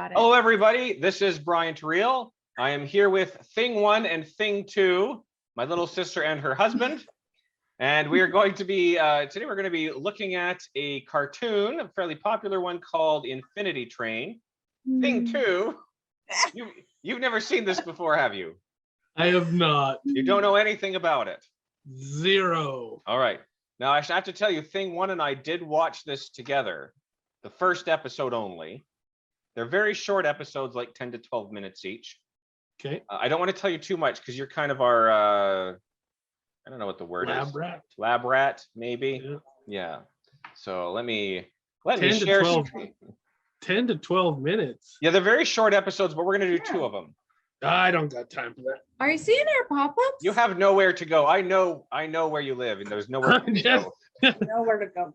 Got it. Hello, everybody. This is Bryant Reil. I am here with Thing 1 and Thing 2, my little sister and her husband. And we are going to be, today we're going to be looking at a cartoon, a fairly popular one called Infinity Train. Thing 2, you've never seen this before, have you? I have not. You don't know anything about it? Zero. All right. Now, I have to tell you, Thing 1 and I did watch this together, the first episode only. They're very short episodes, like 10 to 12 minutes each. Okay. I don't want to tell you too much because you're kind of our, I don't know what the word Lab is. rat. Lab rat, maybe. Yeah. So let me 10 to share. 10 to 12 minutes. Yeah, they're very short episodes, but we're going to do two of them. I don't got time for that. Are you seeing our pop-ups? You have nowhere to go. I know where you live, and there's nowhere to go. Nowhere to go.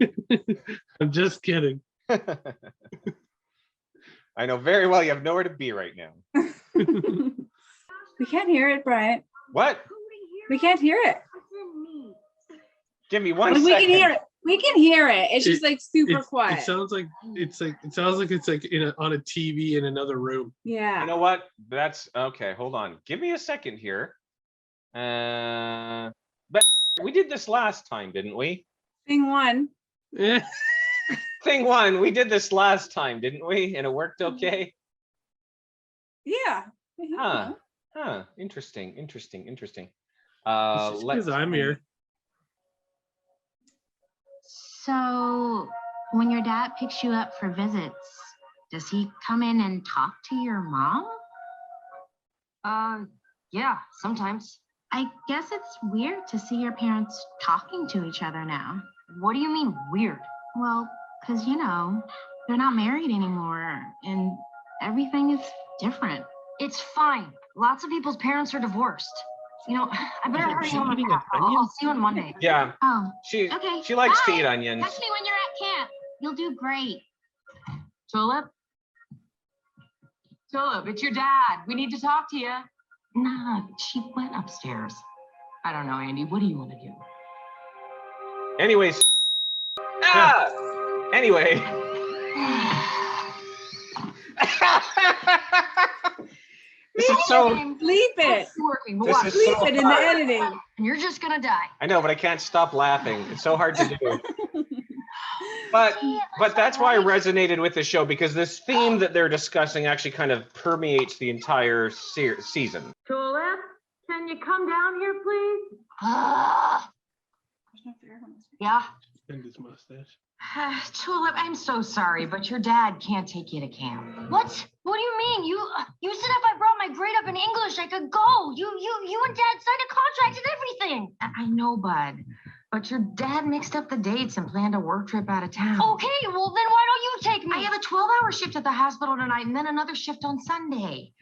I'm just kidding. I know very well you have nowhere to be right now. We can't hear it, Bryant. What? We can't hear it. Give me one We second. can hear it. We can hear it. It's just like super quiet. It sounds like it's like on a TV in another room. Yeah. You know what? That's okay. Hold on. Give me a second here. But we did this last time, didn't we? Thing 1. Yeah. Thing 1, we did this last time, didn't we? And it worked okay. Yeah. Huh. Interesting. Because I'm here. So when your dad picks you up for visits, does he come in and talk to your mom? Yeah, sometimes. I guess it's weird to see your parents talking to each other now. What do you mean weird? Well, because, you know, they're not married anymore and everything is different. It's fine. Lots of people's parents are divorced. You know, I better hurry home. eating an I'll onion? see you on Monday. Yeah. Oh, She okay. likes to Bye. eat onions. Text me when you're at camp. You'll do great. Tulip? Tulip, it's your dad. We need to talk to you. Nah, she went upstairs. I don't know, Andy. What do you want to do? Anyways. Anyway. This is so. Leave it. It's working, but This watch. is Leave so it in the hard. editing. And you're just gonna die. I know, but I can't stop laughing. It's so hard to do. But that's why I resonated with the show, because this theme that they're discussing actually kind of permeates the entire season. Tulip, can you come down here, please? Yeah. And his mustache. Tulip, I'm so sorry, but your dad can't take you to camp. What? What do you mean? You said if I brought my grade up in English, I could go. You and Dad signed a contract and everything. I know, bud. But your dad mixed up the dates and planned a work trip out of town. Okay, well then why don't you take me? I have a 12-hour shift at the hospital tonight and then another shift on Sunday.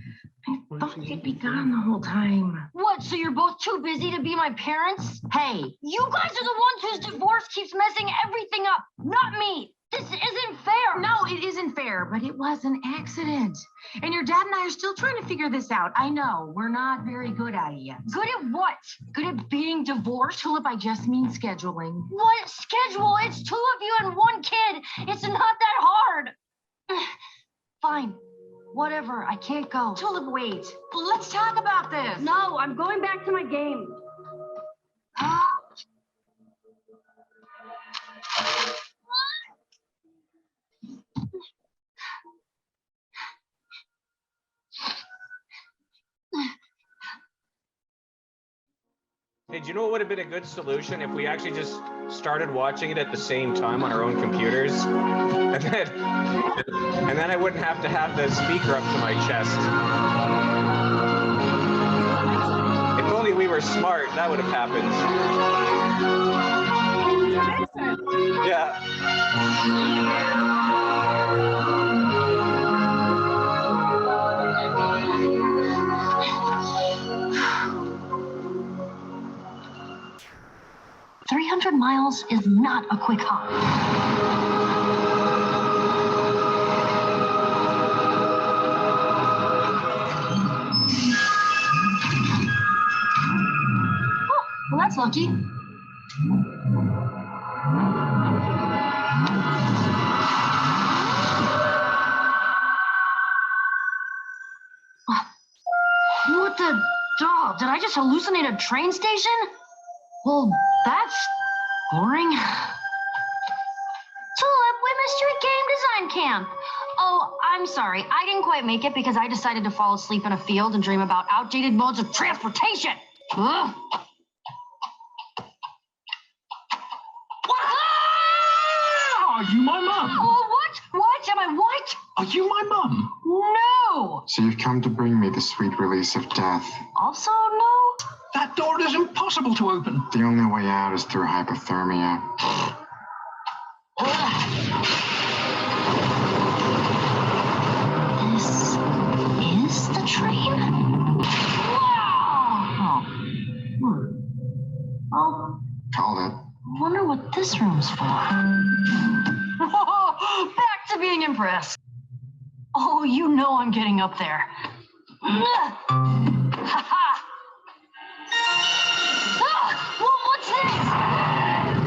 I thought you'd be gone the whole time. What, so you're both too busy to be my parents? Hey. You guys are the ones whose divorce keeps messing everything up, not me. This isn't fair. No, it isn't fair, but it was an accident. And your dad and I are still trying to figure this out. I know, we're not very good at it yet. Good at what? Good at being divorced? Tulip, I just mean scheduling. What schedule? It's 2 of you and 1 kid. It's not that hard. Fine. Whatever, I can't go. Tulip, wait. Let's talk about this. No, I'm going back to my game. Hey, do you know what would have been a good solution if we actually just started watching it at the same time on our own computers? And then I wouldn't have to have the speaker up to my chest. If only we were smart, that would have happened. Yeah. 300 miles is not a quick hop. Oh, well, that's lucky. just hallucinate a train station? Well, that's boring. Tulip, we missed your game design camp. Oh, I'm sorry. I didn't quite make it because I decided to fall asleep in a field and dream about outdated modes of transportation. Ugh. Are you my mum? Oh, what? What? Am I what? Are you my mum? No. So you've come to bring me the sweet release of death. Also, no. That door is impossible to open. The only way out is through hypothermia. This is the train? Wow! Oh, Called it. wonder what this room's for. Back to being impressed. Oh, you know I'm getting up there. Ha ha! What's this?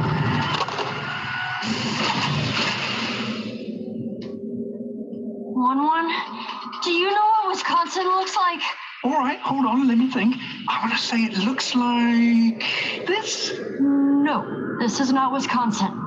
1-1. Do you know what Wisconsin looks like? All right, hold on, let me think. I want to say it looks like this. No, this is not Wisconsin.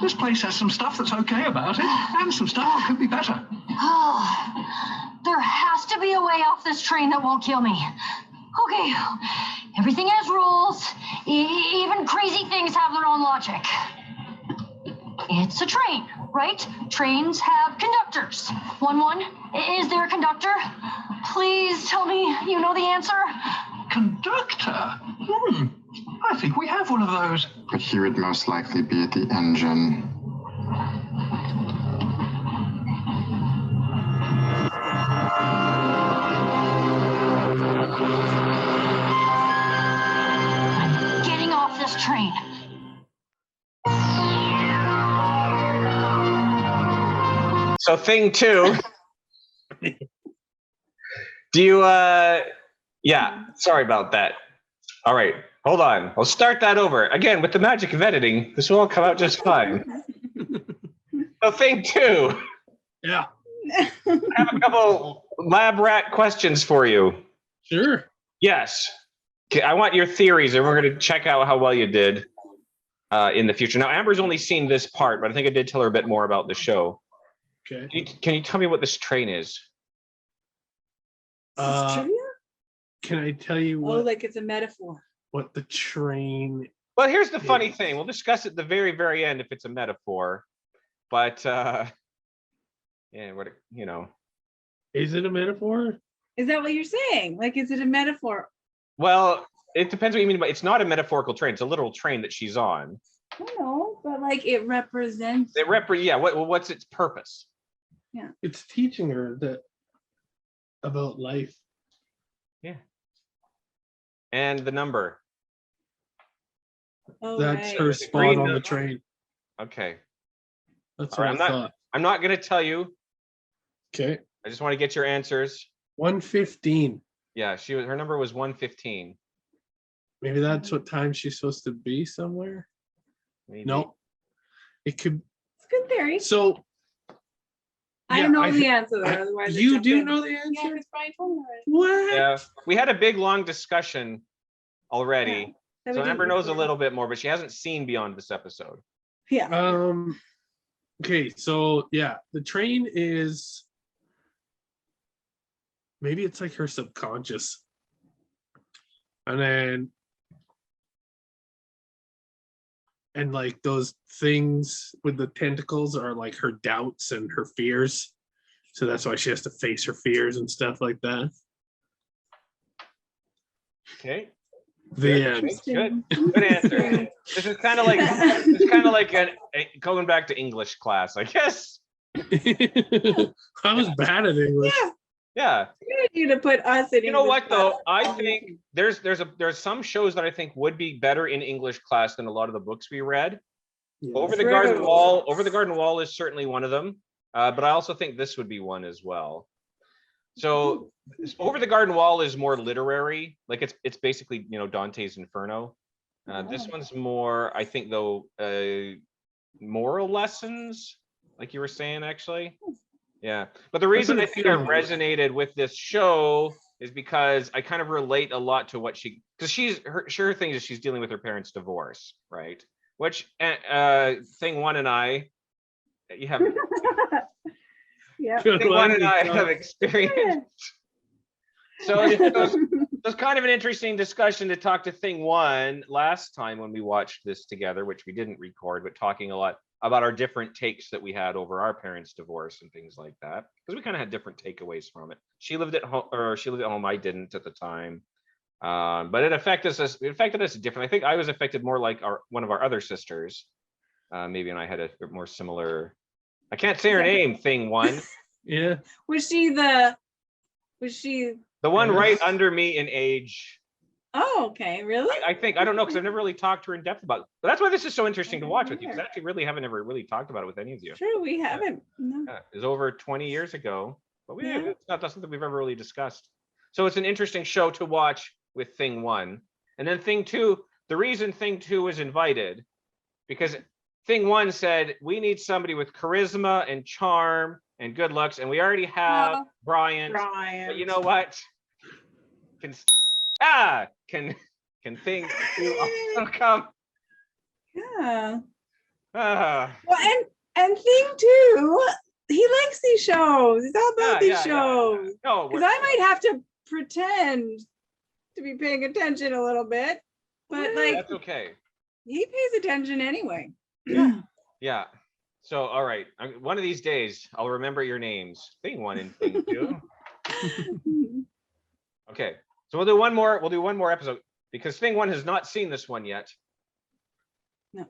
This place has some stuff that's okay about it, and some stuff that could be better. There has to be a way off this train that won't kill me. Okay, everything has rules. Even crazy things have their own logic. It's a train, right? Trains have conductors. 1-1, is there a conductor? Please tell me you know the answer. Conductor? I think we have one of those. But he would most likely be at the engine. I'm getting off this train. So thing two. Do you yeah, sorry about that. All right, hold on. I'll start that over. Again, with the magic of editing, this will all come out just fine. So thing two. Yeah. I have a couple lab rat questions for you. Sure. Yes. Okay, I want your theories, and we're going to check out how well you did in the future. Now, Amber's only seen this part, but I think I did tell her a bit more about the show. Okay. Can you tell me what this train is? Is this trivia? Can I tell you Oh, what, like it's a metaphor. what the train? Well, here's the funny thing. We'll discuss at the very, very end if it's a metaphor. But yeah, what you know. Is it a metaphor? Is that what you're saying? Like, is it a metaphor? Well, it depends what you mean, but it's not a metaphorical train. It's a literal train that she's on. I don't know, but like it represents. Yeah. What's its purpose? Yeah. It's teaching her that about life. Yeah. And the number. Oh, That's right. her The spot green on the number. train. Okay. That's All what right, I thought. I'm not going to tell you. Okay. I just want to get your answers. 1:15. Yeah, her number was 115. Maybe that's what time she's supposed to be somewhere. Maybe. No. It could. It's a good theory. So I yeah, don't know I the thi- answer though. Otherwise, I'd you jump do in. know the Yeah, answer? because Brian told me already. What? Yeah, we had a big long discussion already. That So we did Amber knows a before. little bit more, but she hasn't seen beyond this episode. Yeah. Okay, so yeah, the train is maybe it's like her subconscious. And like those things with the tentacles are like her doubts and her fears. So that's why she has to face her fears and stuff like that. Okay. The end. Good. Good answer. This is kind of like going back to English class, I guess. I was bad at English. Yeah. Yeah. Good idea to put us in You know English what though? class. I think there's some shows that I think would be better in English class than a lot of the books we read. Over the Garden True. Wall. Over the Garden Wall is certainly one of them, but I also think this would be one as well. So Over the Garden Wall is more literary, like it's basically Dante's Inferno. This one's more, I think though, moral lessons, like you were saying actually. Yeah, but the reason I think I resonated with this show is because I kind of relate a lot to what because her thing is she's dealing with her parents' divorce, right? Which Thing One and I, you have. Yeah. Thing One and I have experienced. So it's kind of an interesting discussion to talk to Thing One last time when we watched this together, which we didn't record, but talking a lot about our different takes that we had over our parents' divorce and things like that, because we kind of had different takeaways from it. She lived at home. I didn't at the time, but it affected us different. I think I was affected more like one of our other sisters, maybe, and I had a more similar. I can't say her name. Thing One. Yeah. Was she the one right under me in age? Oh, okay. Really? I think, I don't know, because I've never really talked to her in depth about it. But that's why this is so interesting to watch with you, because I actually really haven't ever really talked about it with any of you. True, we haven't. No. Yeah, it was over 20 years ago, but Yeah. it's not something we've ever really discussed. So it's an interesting show to watch with Thing One. And then Thing Two, the reason Thing Two was invited, because Thing One said, we need somebody with charisma and charm and good looks, and we already have Bryant. But you know what? Can Thing Two also come? Yeah. Ah. Well, and Thing Two, he likes these shows. He's all about these shows. No, because I might have to pretend to be paying attention a little bit, but like that's okay. he pays attention anyway. Yeah. So, all right. One of these days, I'll remember your names. Thing One and Thing Two. Okay. So we'll do one more. We'll do one more episode because Thing One has not seen this one yet. No.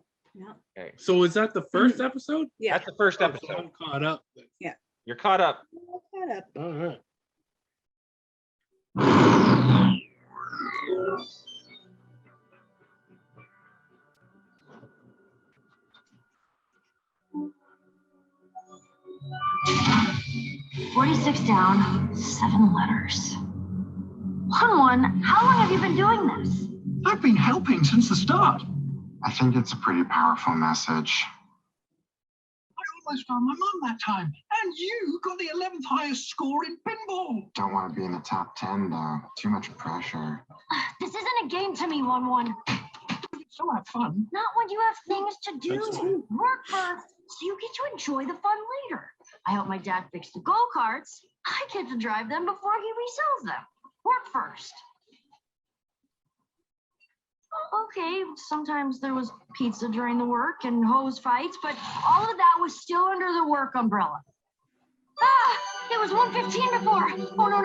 Okay. So is that the first episode? Yeah. That's the first So episode. I'm caught up. Yeah. You're caught up. All right. $46 down, 7 letters. 1-1, how long have you been doing this? I've been helping since the start. I think it's a pretty powerful message. I almost found my mum that time. And you got the 11th highest score in pinball. Don't want to be in the top 10 though. Too much pressure. This isn't a game to me, 1-1. So have fun. Not when you have things to do. Work first, so you get to enjoy the fun later. I hope my dad fixed the go-karts. I get to drive them before he resells them. Work first. Okay, sometimes there was pizza during the work and hose fights, but all of that was still under the work umbrella. It was 1:15 before. Oh, no.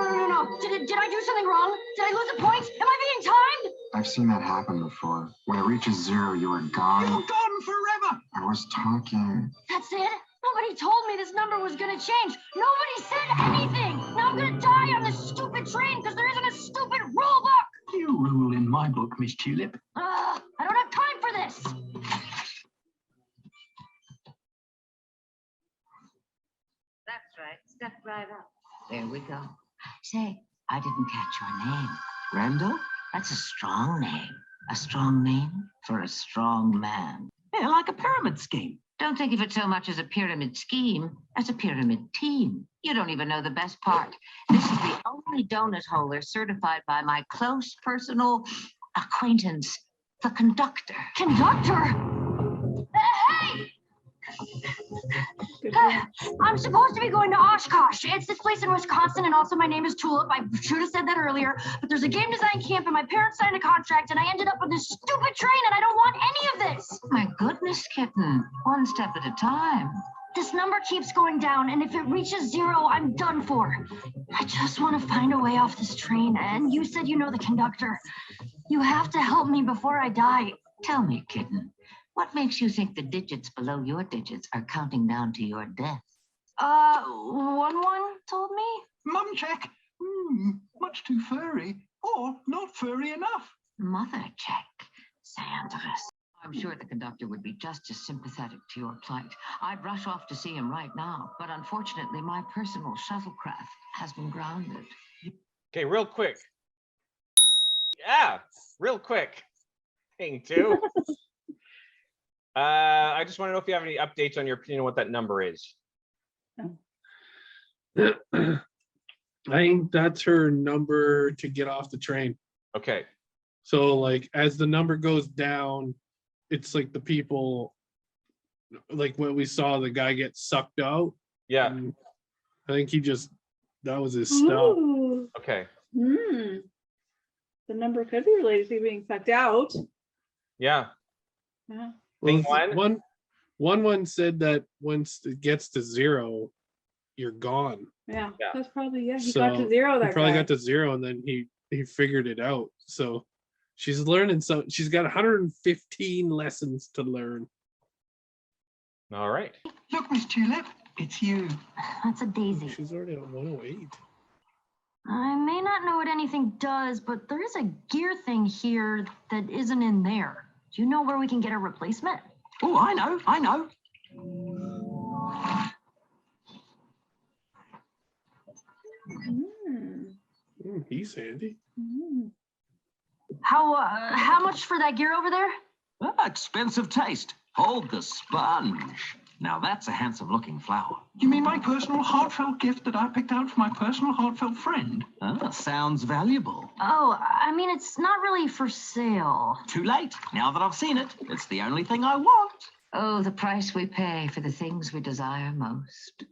Did I do something wrong? Did I lose a point? Am I being timed? I've seen that happen before. When it reaches 0, you are gone. You're gone forever. I was talking. That's it? Nobody told me this number was gonna change. Nobody said anything. Now I'm gonna die on this stupid train because there isn't a stupid rule book. You rule in my book, Miss Tulip. I don't have time for this. That's right. Step right up. There we go. Say, I didn't catch your name. Randall? That's a strong name. A strong name for a strong man. Yeah, like a pyramid scheme. Don't think of it so much as a pyramid scheme, as a pyramid team. You don't even know the best part. This is the only donut holder certified by my close personal acquaintance, the conductor. Conductor? Hey! I'm supposed to be going to Oshkosh. It's this place in Wisconsin, and also my name is Tulip. I should have said that earlier, but there's a game design camp, and my parents signed a contract, and I ended up on this stupid train, and I don't want any of this. My goodness, kitten. One step at a time. This number keeps going down, and if it reaches 0, I'm done for. I just want to find a way off this train, and you said you know the conductor. You have to help me before I die. Tell me, kitten, what makes you think the digits below your digits are counting down to your death? 1-1 told me. Mum check. Much too furry, or not furry enough. Mother check, Sanders. I'm sure the conductor would be just as sympathetic to your plight. I'd rush off to see him right now, but unfortunately, my personal shuttlecraft has been grounded. Okay, real quick. Yeah, real quick. Thing two. I just want to know if you have any updates on your opinion on what that number is. I think that's her number to get off the train. Okay. So like as the number goes down, it's like the people, like when we saw the guy get sucked out. Yeah. and I think that was his stop. Ooh. Okay. The number could be related to being sucked out. Yeah. Yeah. Thing One said that once it gets to 0, you're gone. Yeah. Yeah. That's probably, he So got to 0 He that probably guy. got to 0 and then he figured it out. So she's learning, so she's got 115 lessons to learn. All right. Look, Miss Tulip, it's you. That's a daisy. She's already at 108. I may not know what anything does, but there is a gear thing here that isn't in there. Do you know where we can get a replacement? Oh, I know. He's handy. How much for that gear over there? Expensive taste. Hold the sponge. Now that's a handsome looking flower. You mean my personal heartfelt gift that I picked out for my personal heartfelt friend? Sounds valuable. Oh, I mean, it's not really for sale. Too late. Now that I've seen it, it's the only thing I want. Oh, the price we pay for the things we desire most.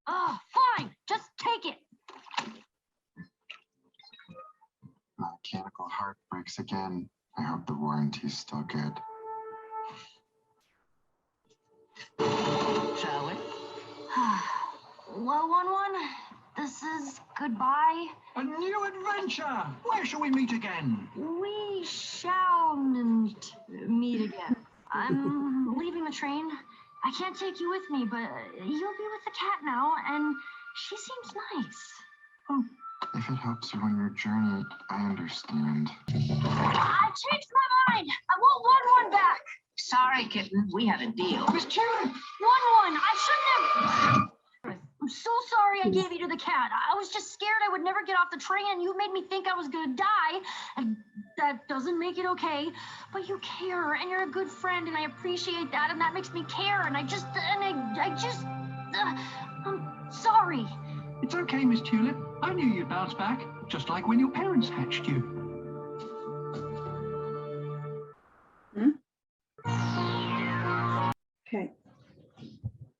Oh, fine. Just take it. My mechanical heart breaks again. I hope the warranty's still good. Shall we? Well, 1-1, this is goodbye. A new adventure! Where shall we meet again? We shall meet again. I'm leaving the train. I can't take you with me, but you'll be with the cat now, and she seems nice. If it helps you on your journey, I understand. I changed my mind. I want 1-1 back. Sorry, kitten. We had a deal. Miss Tulip! 1-1. I shouldn't have. I'm so sorry I gave you to the cat. I was just scared I would never get off the train, and you made me think I was gonna die. And that doesn't make it okay. But you care, and you're a good friend, and I appreciate that, and that makes me care. And I'm sorry. It's okay, Miss Tulip. I knew you'd bounce back, just like when your parents hatched you. Okay.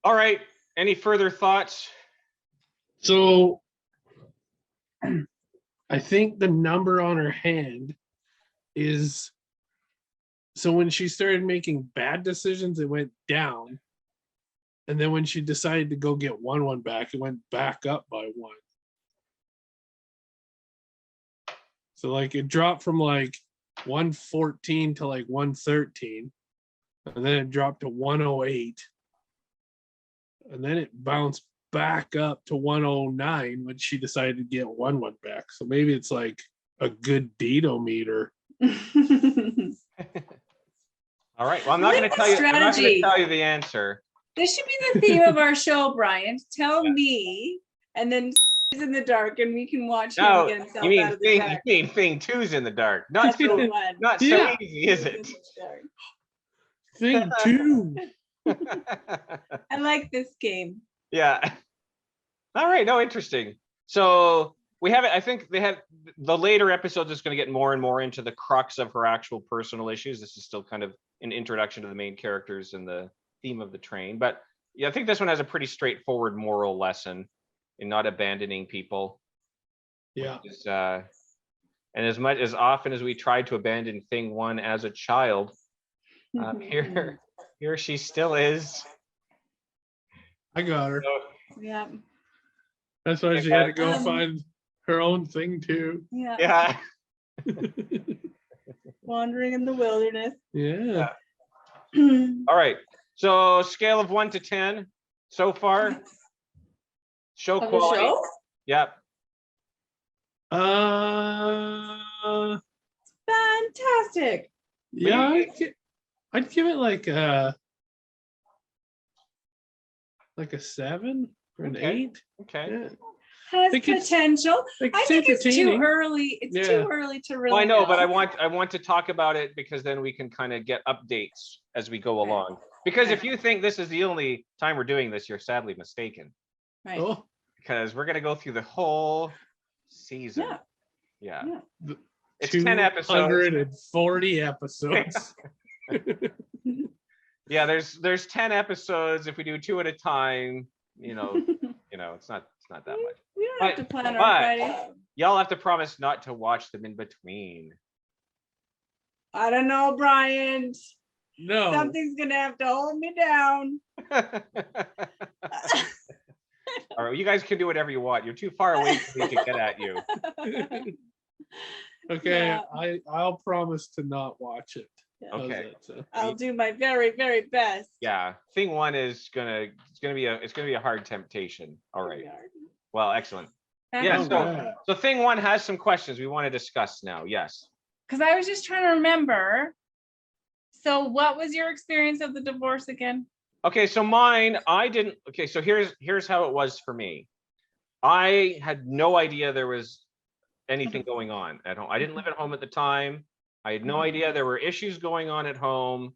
All right. Any further thoughts? So I think the number on her hand is, so when she started making bad decisions, it went down. And then when she decided to go get 1-1 back, it went back up by 1. So like it dropped from like 114 to like 113. And then it dropped to 108. And then it bounced back up to 109 when she decided to get 1-1 back. So maybe it's like a good Dido meter. All right. Well, I'm not going to tell you. I'm not going to Strategy. tell you the answer. This should be the theme of our show, Bryant. Tell me, and then he's in the dark, and we can watch him No, get himself you out of the dark. mean thing two's in the dark. Not That's so the one. not so Yeah. easy, is it? Thing 2. I like this game. Yeah. All right. No, interesting. So we have it. I think they have the later episodes is going to get more and more into the crux of her actual personal issues. This is still kind of an introduction to the main characters and the theme of the train. But yeah, I think this one has a pretty straightforward moral lesson in not abandoning people. Yeah. Is, and as much as often as we tried to abandon thing one as a child, here she still is. I got her. So, Yeah. That's why she had to go find her own thing too. Yeah. yeah. Wandering in the wilderness. Yeah. All right. So scale of 1 to 10. so far? Show Of the quality. show? Yep. Fantastic. Yeah, I'd give it like a 7 or an Okay. 8. Okay. Yeah. Has think it's- potential. Like, I think it's too entertaining. early. It's Yeah. too early to really Well, I know, but I know. want to talk about it because then we can kind of get updates as we go Right. along. Because if Right. you think this is the only time we're doing this, you're sadly mistaken. Right. Oh, Because we're gonna go through the whole season. Yeah. Yeah. Yeah. It's 10 episodes. 240 episodes. Yeah, there's 10 episodes. If we do 2 at a time, it's not that much. We don't have to But- plan our but- Friday. Y'all have to promise not to watch them in between. I don't know, Bryant. No. Something's gonna have to hold me down. All right, you guys can do whatever you want. You're too far away for me to get at you. Okay, Yeah. I'll promise to not watch it. Yeah. How's Okay. that sound? I'll do my very, very best. Yeah, thing one is gonna be a hard temptation. All right. Well, excellent. Yeah. Oh, So yeah. so thing one has some questions we want to discuss now. Yes. Because I was just trying to remember. So what was your experience of the divorce again? Okay, so mine, I didn't. Okay, so here's how it was for me. I had no idea there was anything going on at home. I didn't live at home at the time. I had no idea there were issues going on at home.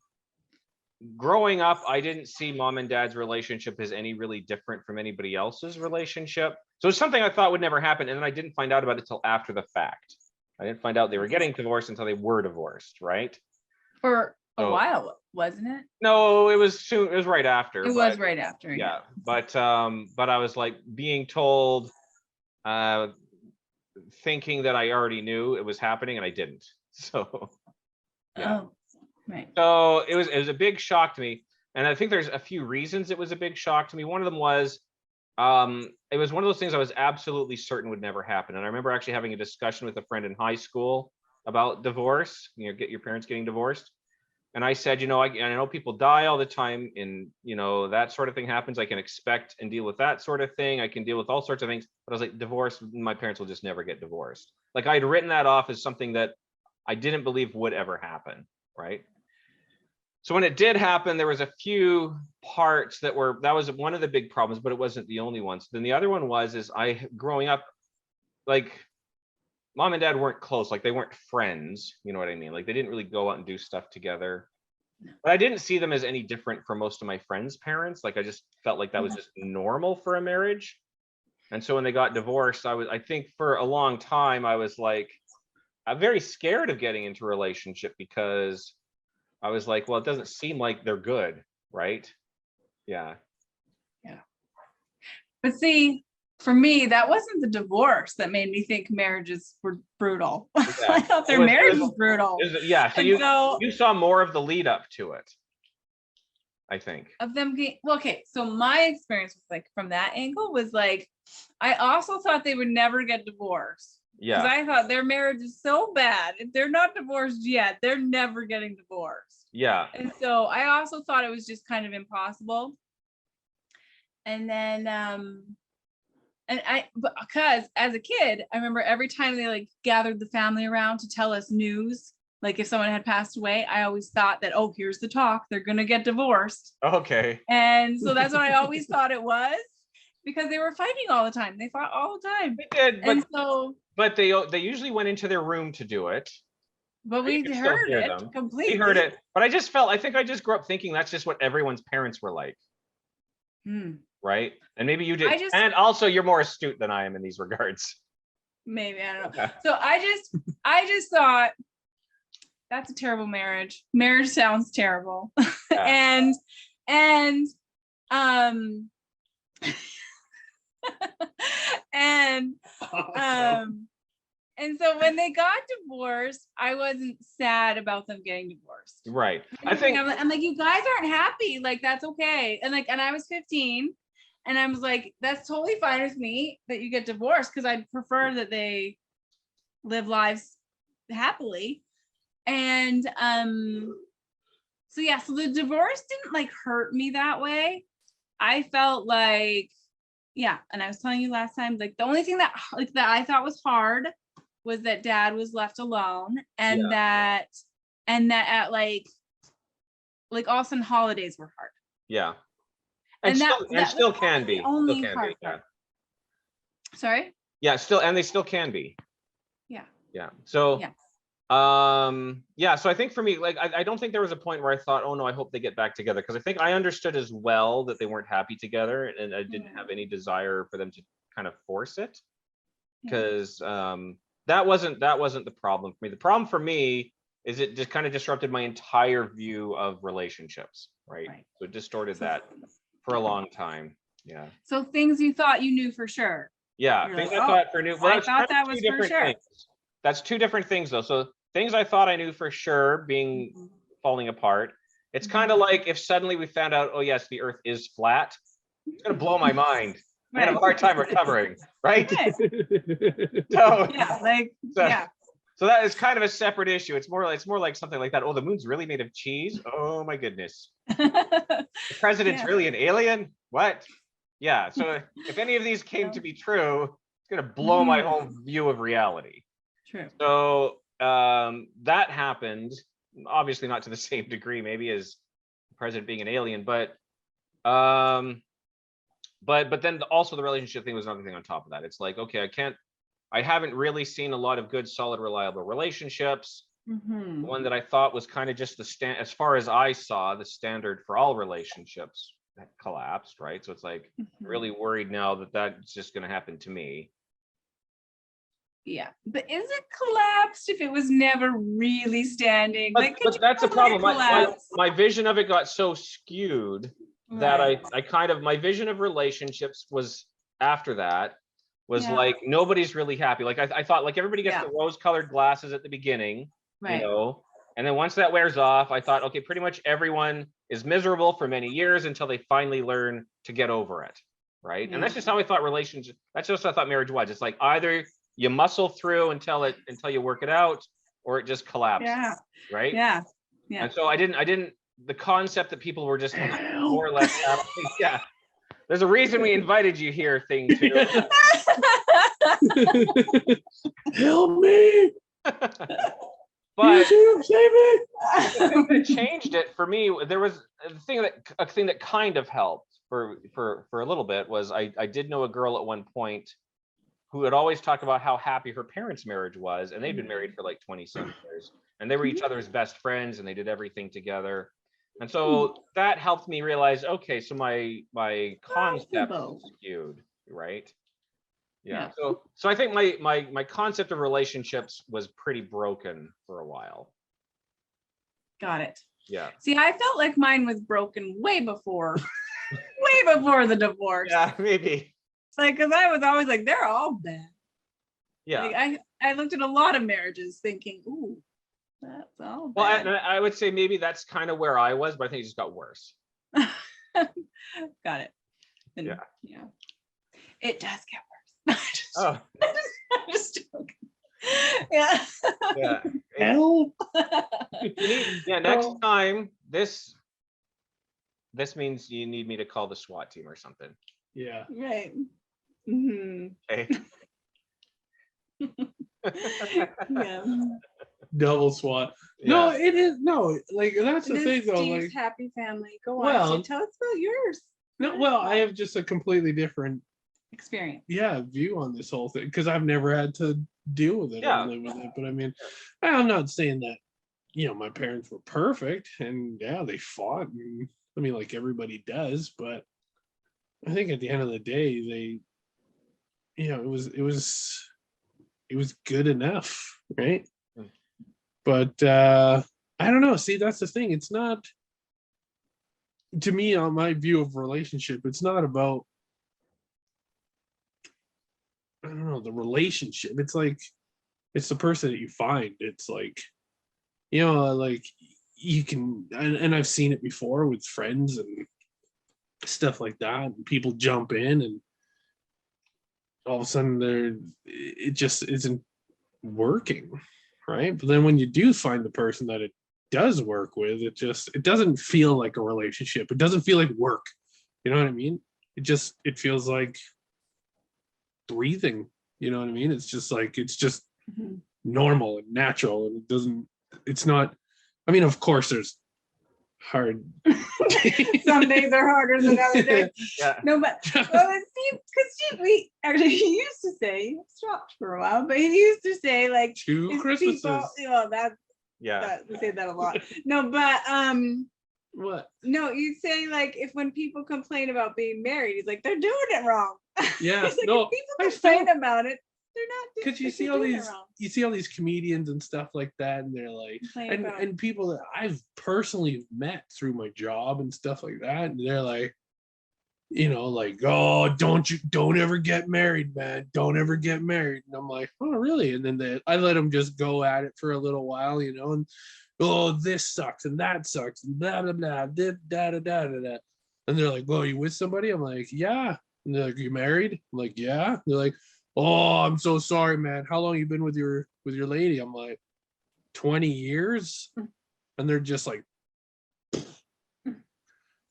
Growing up, I didn't see mom and dad's relationship as any really different from anybody else's relationship. So it's something I thought would never happen, and then I didn't find out about it till after the fact. I didn't find out they were getting divorced until they were divorced, right? For a So- while, wasn't it? No, it was soon. It was right after. It was right after. Yeah, but I was like being told, thinking that I already knew it was happening, and I didn't. So yeah. Oh, right. So it was a big shock to me, and I think there's a few reasons it was a big shock to me. One of them was it was one of those things I was absolutely certain would never happen. And I remember actually having a discussion with a friend in high school about divorce, get your parents getting divorced. And I said, I know people die all the time, and that sort of thing happens. I can expect and deal with that sort of thing. I can deal with all sorts of things. But I was like, divorce, my parents will just never get divorced. Like I'd written that off as something that I didn't believe would ever happen, right? So when it did happen, there was a few parts that was one of the big problems, but it wasn't the only one. So then the other one is growing up, like mom and dad weren't close, like they weren't friends, you know what I mean? Like they didn't really go out and do stuff together. But I didn't see them as any different from most of my friends' parents. Like I just felt like that was just normal for a marriage. And so when they got divorced, I think for a long time, I was like, I'm very scared of getting into a relationship because I was like, well, it doesn't seem like they're good, right? Yeah. Yeah. But see, for me, that wasn't the divorce that made me think marriages were brutal. I thought their marriage was brutal. Yeah. So you saw more of the lead up to it, I think. Of them being okay. So my experience was like from that angle was like, I also thought they would never get divorced. Yeah. Because I thought their marriage is so bad. If they're not divorced yet, they're never getting divorced. Yeah. And so I also thought it was just kind of impossible. And then because as a kid, I remember every time they like gathered the family around to tell us news, like if someone had passed away, I always thought that, oh, here's the talk, they're gonna get divorced. Okay. And so that's what I always thought it was, because they were fighting all the time. They fought all the time. They did, But they usually went into their room to do it. we could still heard hear it them. completely. We heard it, but I think I just grew up thinking that's just what everyone's parents were like. Right? And maybe you did. And also you're more astute than I am in these regards. Maybe, I don't know. So I just thought that's a terrible marriage. Marriage sounds terrible. Yeah. and so when they got divorced, I wasn't sad about them getting divorced. Right. I'm like, you guys aren't happy. Like, that's okay. And I was 15 and I was like, that's totally fine with me that you get divorced, because I prefer that they live lives happily. And so the divorce didn't like hurt me that way. I felt like, yeah, and I was telling you last time, like the only thing that I thought was hard was that dad was left alone, and that at like Austin holidays were hard. Yeah. And that still can be. Only Still can hard be. Yeah. part. Sorry? Yeah, still, and they still can be. Yeah. Yeah. So Yes. yeah, so I think for me, like I don't think there was a point where I thought, oh no, I hope they get back together, because I think I understood as well that they weren't happy together, and I didn't have any desire for them to kind of force it, because that wasn't the problem for me. The problem for me is it just kind of disrupted my entire view of relationships, right? So it distorted that for a long time. Yeah. So things you thought you knew for sure. Yeah, You're things like, I thought for new. Well, I thought that was for sure. That's two different things though. So things I thought I knew for sure being falling apart. It's kind of like if suddenly we found out, oh yes, the earth is flat. It's gonna blow my mind. I have a hard time recovering, right? So yeah, like so that is kind of a separate issue. It's more like something like that. Oh, the moon's really made of cheese. Oh my goodness. The president's really an alien. What? Yeah. So if any of these came to be true, it's gonna blow my whole view of reality. True. So that happened, obviously not to the same degree maybe as the president being an alien, but then also the relationship thing was another thing on top of that. It's like, okay, I haven't really seen a lot of good, solid, reliable relationships. The one that I thought was kind of just as far as I saw, the standard for all relationships that collapsed, right? So it's like really worried now that that's just going to happen to me. Yeah, but is it collapsed if it was never really standing? But that's the problem. My vision of it got so skewed that I kind of, my vision of relationships was after that was like nobody's really happy. Like I thought like everybody gets the rose-colored glasses at the beginning, you know, and then once that wears off, I thought, okay, pretty much everyone is miserable for many years until they finally learn to get over it, right? And that's just how I thought relationships. That's just how I thought marriage was. It's like either you muscle through until you work it out, or it just collapses. Yeah. Right. Yeah. Yeah. And so I didn't. The concept that people were just more or less. Yeah. There's a reason we invited you here, thing too. Help me. But it changed it for me. There was a thing that kind of helped for a little bit was I did know a girl at one point who had always talked about how happy her parents' marriage was, and they'd been married for like 27 years, and they were each other's best friends, and they did everything together. And so that helped me realize, okay, so my concept is skewed, right? Yeah. So I think my concept of relationships was pretty broken for a while. Got it. Yeah. See, I felt like mine was broken way before the divorce. Yeah, maybe. Like, because I was always like, they're all bad. Yeah. Like, I looked at a lot of marriages thinking, ooh, that's all bad. Well, I would say maybe that's kind of where I was, but I think it just got worse. Got it. And, yeah. It does get worse. I'm just joking. Yeah. Yeah. Help. Next time, this means you need me to call the SWAT team or something. Yeah. Right. Okay. Yeah. Double SWAT. Yeah. No, it is like that's the thing though. Steve's like happy family. Go on. So tell us about yours. No, well, I have just a completely different experience. Yeah, view on this whole thing because I've never had to deal with it or live with it. But I mean, I'm not saying that my parents were perfect and they fought. And, I mean, like everybody does, but I think at the end of the day, they, it was good enough, right? But I don't know. See, that's the thing. It's not, to me, on my view of relationship, it's not about, I don't know, the relationship. It's like, it's the person that you find. It's like, like you can, and I've seen it before with friends and stuff like that. And people jump in and all of a sudden it just isn't working, right? But then when you do find the person that it does work with, it doesn't feel like a relationship. It doesn't feel like work. You know what I mean? It feels like breathing. You know what I mean? It's just Mhm. normal and natural, and it's not, I mean, of course there's hard Some days are harder than other days. Yeah. No, but well, because we actually he used to say he stopped for a while, but he used to say like two if Christmases. people, well, Yeah. we say that a lot. No, but What? no, you say like if when people complain about being married, he's like they're doing it wrong. Yeah, He's like, no, if people I complain about it, they're not. Because you see all these comedians and stuff like that, and they're like, and people that I've personally met through my job and stuff like that, and they're like, you know, like, oh, don't ever get married, man, don't ever get married. And I'm like, oh, really? And then I let them just go at it for a little while, you know, and oh, this sucks and that sucks and blah blah blah, da da da da da. And they're like, well, you with somebody? I'm like, yeah. And they're like, you married? I'm like, yeah. They're like, oh, I'm so sorry, man. How long you been with your lady? I'm like, 20 years. And they're just like, and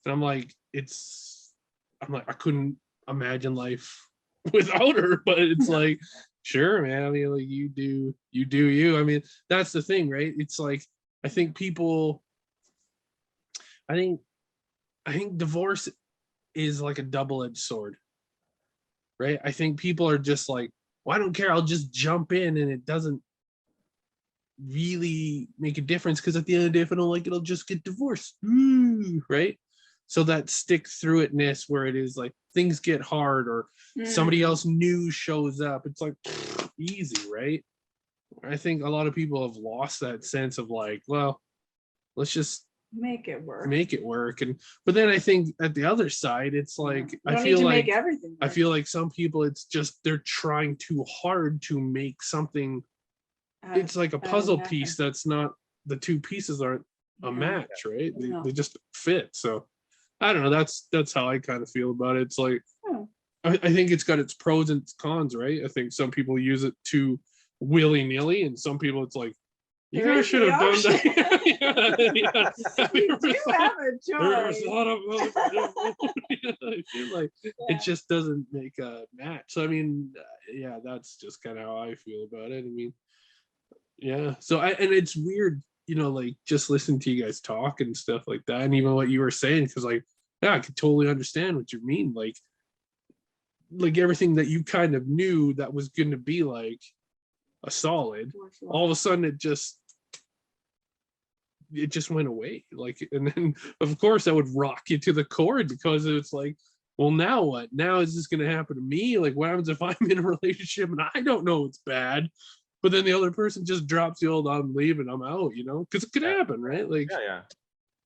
I'm like, I couldn't imagine life without her, but it's like, sure, man. I mean, like you do you. I mean, that's the thing, right? It's like, I think divorce is like a double-edged sword, right? I think people are just like, well, I don't care, I'll just jump in, and it doesn't really make a difference, because at the end of the day, if I don't like it, I'll just get divorced. Right? So that stick through itness where it is like things get hard, or somebody else new shows up, it's like easy, right? I think a lot of people have lost that sense of like, well, let's just make it work. And but then I think at the other side, it's like, I feel like some people, it's just they're trying too hard to make something. It's like a puzzle piece that's not, the two pieces aren't a match, right? They just fit. So I don't know, that's how I kind of feel about it. It's like, I think it's got its pros and its cons, right? I think some people use it too willy-nilly, and some people it's like, you guys should have done that. You do have a choice. I feel like it just doesn't make a match. So I mean, yeah, that's just kind of how I feel about it. I mean, yeah. So and it's weird, you know, like just listening to you guys talk and stuff like that, and even what you were saying, because like, yeah, I could totally understand what you mean. Like everything that you kind of knew that was going to be like a solid, all of a sudden it just went away. Like, and then of course that would rock you to the core, because it's like, well, now what? Now is this going to happen to me? Like, what happens if I'm in a relationship and I don't know it's bad, but then the other person just drops the old, I'm leaving, I'm out, you know? Because it could happen, right? Like,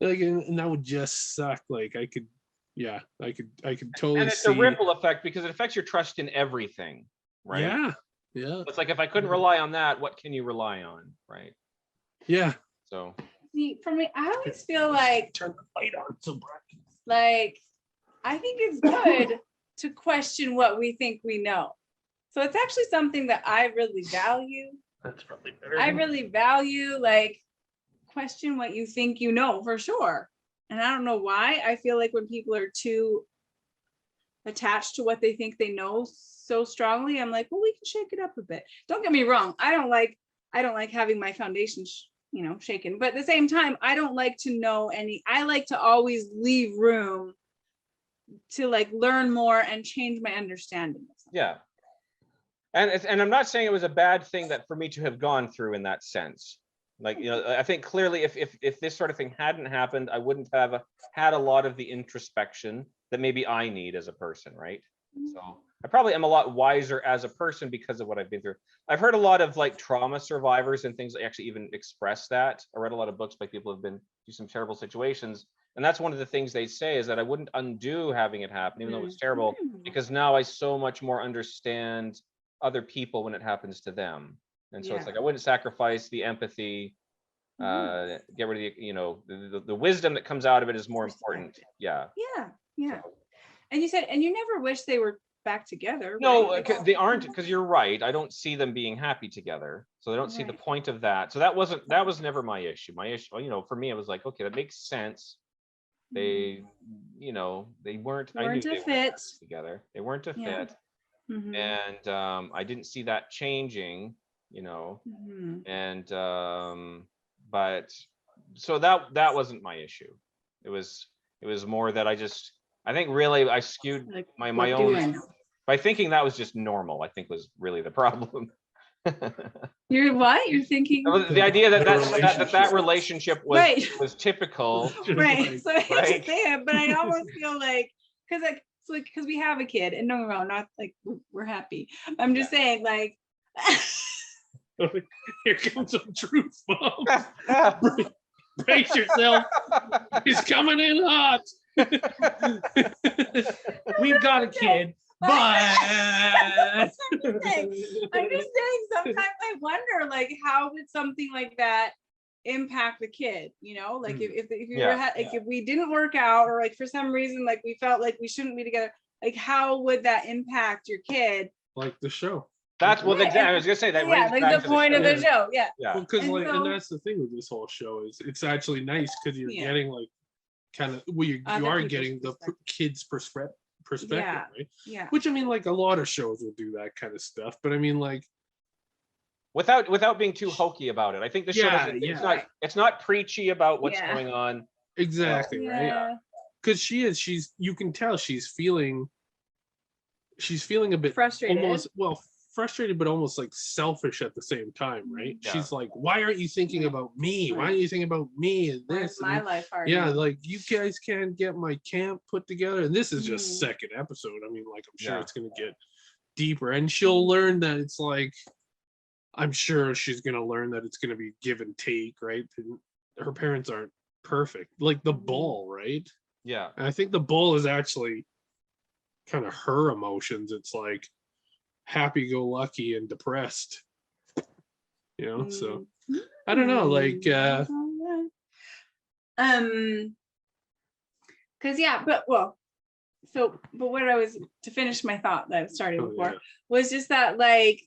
like, and that would just suck. Like, I could totally. And it's see a ripple effect, because it affects your trust in everything, right? Yeah. It's like, if I couldn't rely on that, what can you rely on, right? Yeah. So see, for me, I always feel like, turn the light on so bright. Like, I think it's good to question what we think we know. So it's actually something that I really value. That's probably better. I really value, like, question what you think you know for sure. And I don't know why. I feel like when people are too attached to what they think they know so strongly, I'm like, well, we can shake it up a bit. Don't get me wrong. I don't like having my foundation shaken, but at the same time, I don't like to know I like to always leave room to like learn more and change my understanding of something. yeah. And I'm not saying it was a bad thing that for me to have gone through in that sense. Like, you know, I think clearly if this sort of thing hadn't happened, I wouldn't have had a lot of the introspection that maybe I need as a person, right? So I probably am a lot wiser as a person because of what I've been through. I've heard a lot of like trauma survivors and things that actually even express that. I read a lot of books by people who've been through some terrible situations. And that's one of the things they say, is that I wouldn't undo having it happen, even though it was terrible, because now I so much more understand other people when it happens to them. And so it's like, I wouldn't sacrifice the empathy, get rid of the, you know, the wisdom that comes out of it is more important. Yeah. And you said, and you never wish they were back together. No, right? they aren't, because you're right. I don't see them being happy together. So I don't see the point of that. So that was never my issue. My issue, you know, for me, it was like, okay, that makes sense. They, you know, they weren't. I knew Weren't they a weren't fit. together. They weren't a Yeah. fit, Mhm. and I didn't see that changing. You know, Mhm. and but so that wasn't my issue. It was more that I think really I skewed Like, my what own doing? by thinking that was just normal. I think was really the problem. You're what? You're thinking? The idea that relationship. relationship Right. was typical, Just Right. like- So I hate right? to say it, but I almost feel like because we have a kid, and no, not like we're happy. I'm just saying, like, Here comes some truth, Mom. Brace yourself. He's coming in hot. We've got a kid, but I'm just saying, sometimes I wonder, like, how would something like that impact the kid? You know, like if you Yeah. were like if we didn't work out, or like for some reason like we felt like we shouldn't be together, like how would that impact your kid? like the show. That's well, Yeah, exactly. I and- was gonna say that. Yeah, rings like back the to point of show. the show. Yeah. Yeah. Well, because And like, so- and that's the thing with this whole show is it's actually nice because you're Yeah. getting like kind of well, you Other are people's getting the perspective. kids' perspective, Yeah. right? Yeah. Which I mean, like a lot of shows will do that kind of stuff, but I mean, like, Without being too hokey about it. I think the show Yeah, doesn't, yeah. it's not preachy about what's Yeah. going on. exactly, right? Yeah. Because she's you can tell she's feeling a bit Frustrated. almost frustrated, but almost like selfish at the same time, right? Yeah. She's like, why aren't you thinking about me? Why aren't you thinking about me and Why this? is my And life hard? yeah, now? like you guys can't get my camp put together. And this is just Mhm. second episode. I mean, like I'm sure Yeah. it's gonna get deeper, and she'll learn that it's like I'm sure she's gonna learn that it's gonna be give and take, right? And her parents aren't perfect. Like the Mhm. bull, right? Yeah. And I think the bull is actually kind of her emotions. It's like happy-go-lucky and depressed. You know, so I don't know, like because yeah, but well, so but what I was to finish my thought that I was starting Oh, before yeah. was just that like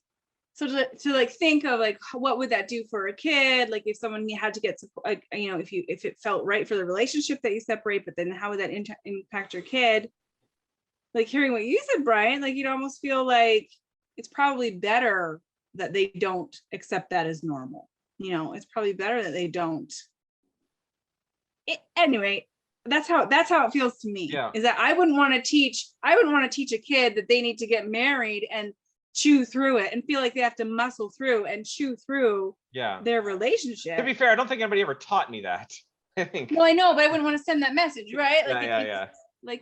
so to like think of like what would that do for a kid, like if someone had to get support, like you know, if it felt right for the relationship that you separate, but then how would that impact your kid? Like hearing what you said, Brian, like you'd almost feel like it's probably better that they don't accept that as normal. You know, it's probably better that they don't. Anyway, that's how it feels to me. Yeah. Is that I wouldn't want to teach a kid that they need to get married and chew through it and feel like they have to muscle through and chew through Yeah. their To relationship. be fair, I don't think anybody ever taught me that. I think. Well, I know, but I wouldn't want to send that message, right? Like,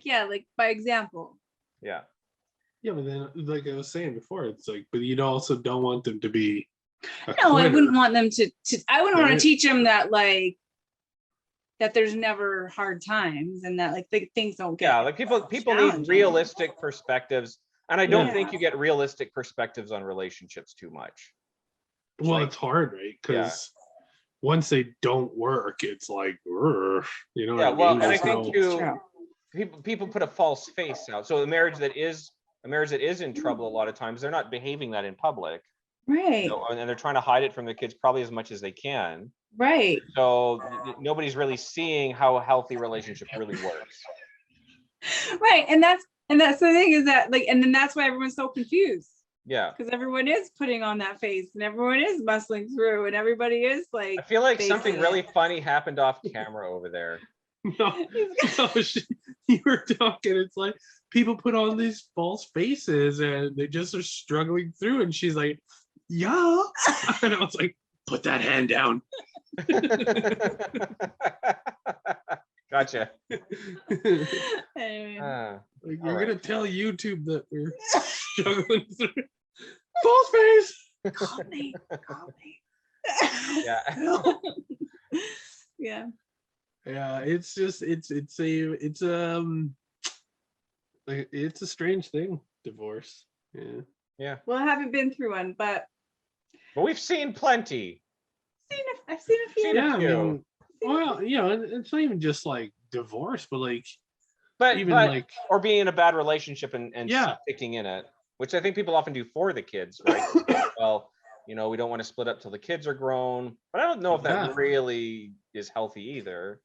Yeah. like by example. Yeah. yeah, but then like I was saying before, it's like, but you also don't want them to be a No, I quitter. wouldn't want them to I wouldn't want Right. to teach them that like that there's never hard times and that like things don't get Yeah. Like people need challenging. realistic perspectives. And I don't Yeah. think you get realistic perspectives on relationships too much. Well, like- it's hard, right? Because once they don't work, it's like, "Urgh," you know. Yeah, what well, I mean? and I There's think no- too, people put a false face out. So a marriage that is in trouble a lot of times, they're not behaving that in public, Right. you know, and they're trying to hide it from their kids probably as much as they can. Right. So nobody's really seeing how a healthy relationship really works. Right. And that's the thing is that like, and then that's why everyone's so confused Yeah. because everyone is putting on that face and everyone is muscling through and everybody is like, I feel like something facing really it. funny happened off camera over there. No, you were talking. It's like people put on these false faces and they just are struggling through. And she's like, "Yeah," and I was like, "Put that hand down." Gotcha. Anyway. Like, All you're right. gonna tell YouTube that we're struggling through false face. Call me. Yeah. Yeah. Yeah, it's just it's a strange thing, divorce. Yeah. Well, I haven't been through one, but But we've seen plenty. I've seen a few. Seen a Yeah, I few. mean, well, you know, it's not even just like divorce, but like But even but like or being in a bad relationship and Yeah. sticking in it, which I think people often do for the kids, right? Well, you know, we don't want to split up till the kids are grown, but I don't know if that Yeah. really is healthy either.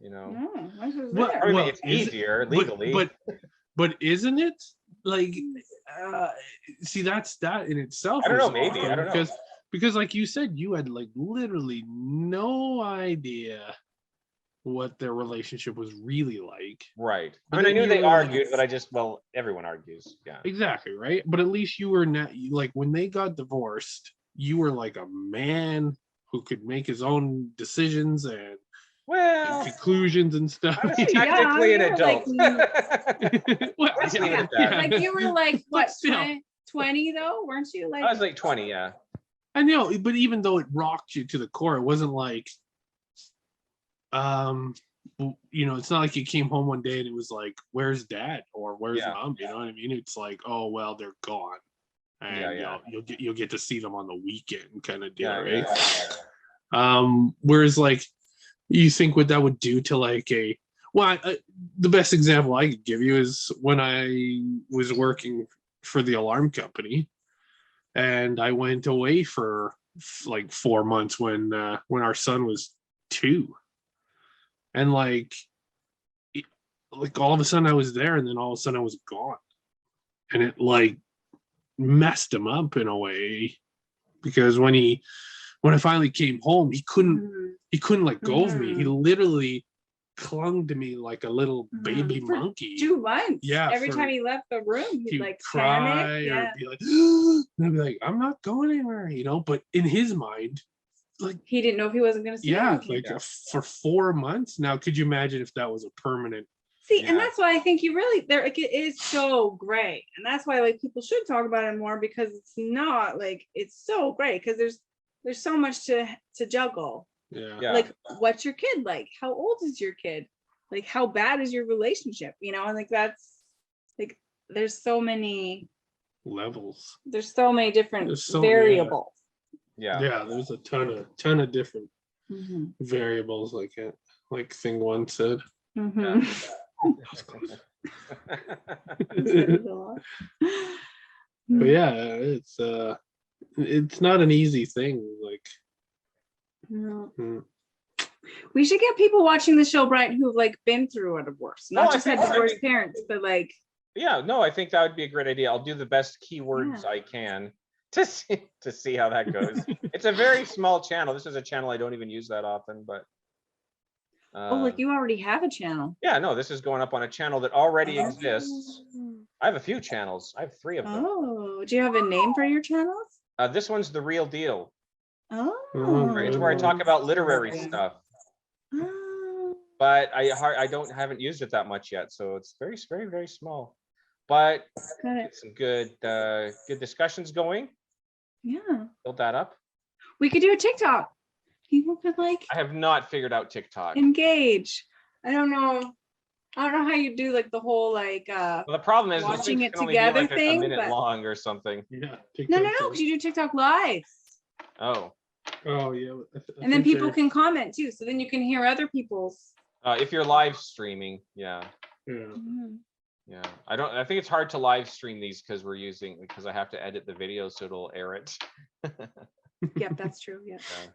you know. No, why was Well, there? I mean, well, it's is- easier legally. but isn't it like? See, that's that in itself. I don't know, is maybe. I awkward don't know. because like you said, you had like literally no idea what their relationship was really like. Right. I But mean, I then knew you they were like- argued, but well, everyone argues. Yeah. Exactly, right? But at least you were not like when they got divorced, you were like a man who could make his own decisions and Well, conclusions and stuff. I was Yeah, technically an you were like- adult. Well, Let's leave it Yeah, at that. like you were like what, still. 20 though, weren't you? Like I was like 20, yeah. I know, but even though it rocked you to the core, it wasn't like, it's not like you came home one day and it was like, "Where's dad?" or "Where's Yeah, mom?" You know what I mean? It's like, "Oh well, they're gone," and Yeah. you'll get to see them on the weekend, kind of deal, Yeah, right? yeah. Whereas like, you think what that would do to like the best example I could give you is when I was working for the alarm company, and I went away for like 4 months when our son was 2, and like all of a sudden I was there, and then all of a sudden I was gone, and it like messed him up in a way, because when I finally came home, he couldn't let go of me. He literally clung to me like a little baby For monkey. 2 months. Yeah, Every for- time he left the room, he'd He'd like cry panic. or Yeah. be like, and I'd be like, "I'm not going anywhere," but in his mind, like, He didn't know if he wasn't gonna see yeah, him. like for 4 months. Now, could you imagine if that was a permanent? See, Yeah. and that's why I think you really there like it is so great. And that's why like people should talk about it more, because it's not like it's so great because there's so much to juggle. Yeah. Yeah. Like, what's your kid like? How old is your kid? Like, how bad is your relationship? And like that's like there's so many Levels. different There's so- variables. Yeah. Yeah, there's a ton of different Mhm. variables, like thing one said. Mhm. That was close. Mhm. But yeah, it's not an easy thing. Like, No. mm, We should get people watching the show, Bryant, who've like been through a divorce, not I just had think- divorced parents, but like Yeah, no, I think that would be a great idea. I'll do the best keywords Yeah. I can to see how that goes. It's a very small channel. This is a channel I don't even use that often, but like you already have a channel. yeah, no, this is going up on a channel that already exists. I have a few channels. I have 3 of them. Oh, do you have a name for your channels? This one's The Real Deal. Oh, Mhm. It's where I talk about literary Okay. stuff, Oh. but I haven't used it that much yet, so it's very, very, very small. But Got it. get some good discussions going. Yeah, Build that up. we could do a TikTok. People could like I have not figured out TikTok. engage. I don't know how you do like the whole like Well, the problem is those watching things it can only be together like a thing, minute but- long or something. yeah. no, TikTok's because you do TikTok live. Oh, Oh yeah. And then people can comment too. So then you can hear other people's. if you're live streaming, yeah. Yeah. Yeah, I think it's hard to live stream these because I have to edit the video so it'll air it. Yep, that's true. Yeah. Yeah.